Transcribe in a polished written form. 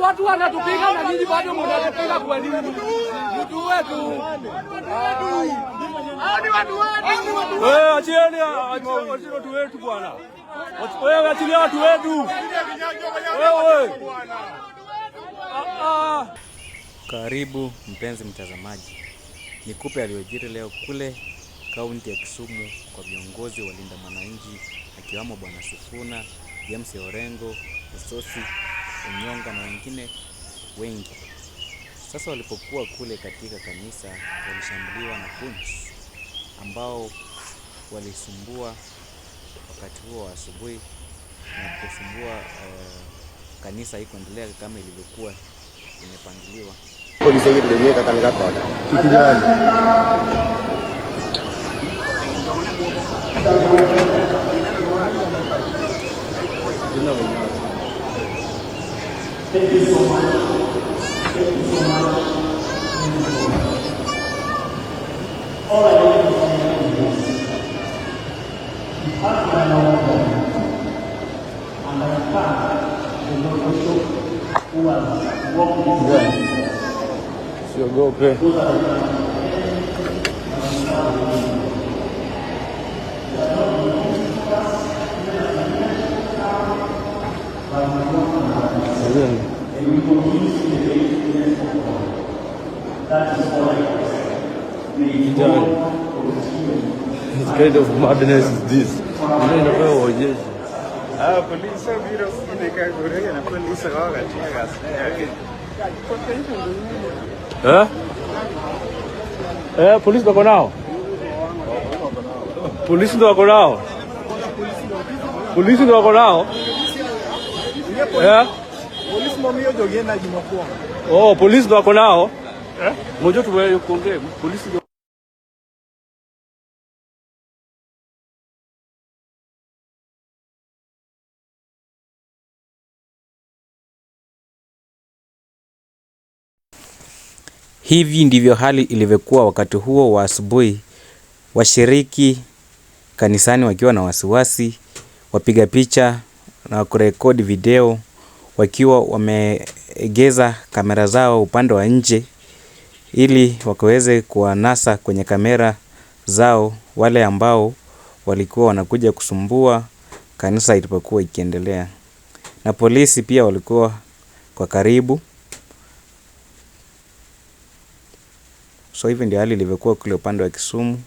Watu wanatupiga na nyinyi bado mnatupiga kwa nini? Mtu wetu. Hadi watu wetu. Achieni watu wetu bwana. Wewe achilia watu wetu. Wewe. Karibu mpenzi mtazamaji. Nikupe aliyojiri leo kule kaunti ya Kisumu kwa viongozi walinda mwananchi akiwamo Bwana Sifuna, James Orengo, Sosi, Onyonga na wengine wengi. Sasa walipokuwa kule katika kanisa walishambuliwa na punch ambao walisumbua wakati huo wa asubuhi na kusumbua kanisa haikuendelea kama ilivyokuwa imepangiliwa. Polisi ile katika kona. Kijana. Thank you so much. Thank you so much. All I want to say is this. You have my number. And I thank the Lord also who has walked this way. So go pray. What kind of madness is this? Police wako nao? Police ndio wako nao? Police ndio wako nao? Police momio jogena jumakuwa. Oh, police ndio wako nao? Ngoja tuwe kuongea. Police ndio. Hivi ndivyo hali ilivyokuwa wakati huo wa asubuhi, washiriki kanisani wakiwa na wasiwasi, wapiga picha na kurekodi video wakiwa wameegeza kamera zao upande wa nje ili wakaweze kuwanasa kwenye kamera zao wale ambao walikuwa wanakuja kusumbua kanisa ilipokuwa ikiendelea. Na polisi pia walikuwa kwa karibu. So hivi ndio hali ilivyokuwa kule upande wa Kisumu.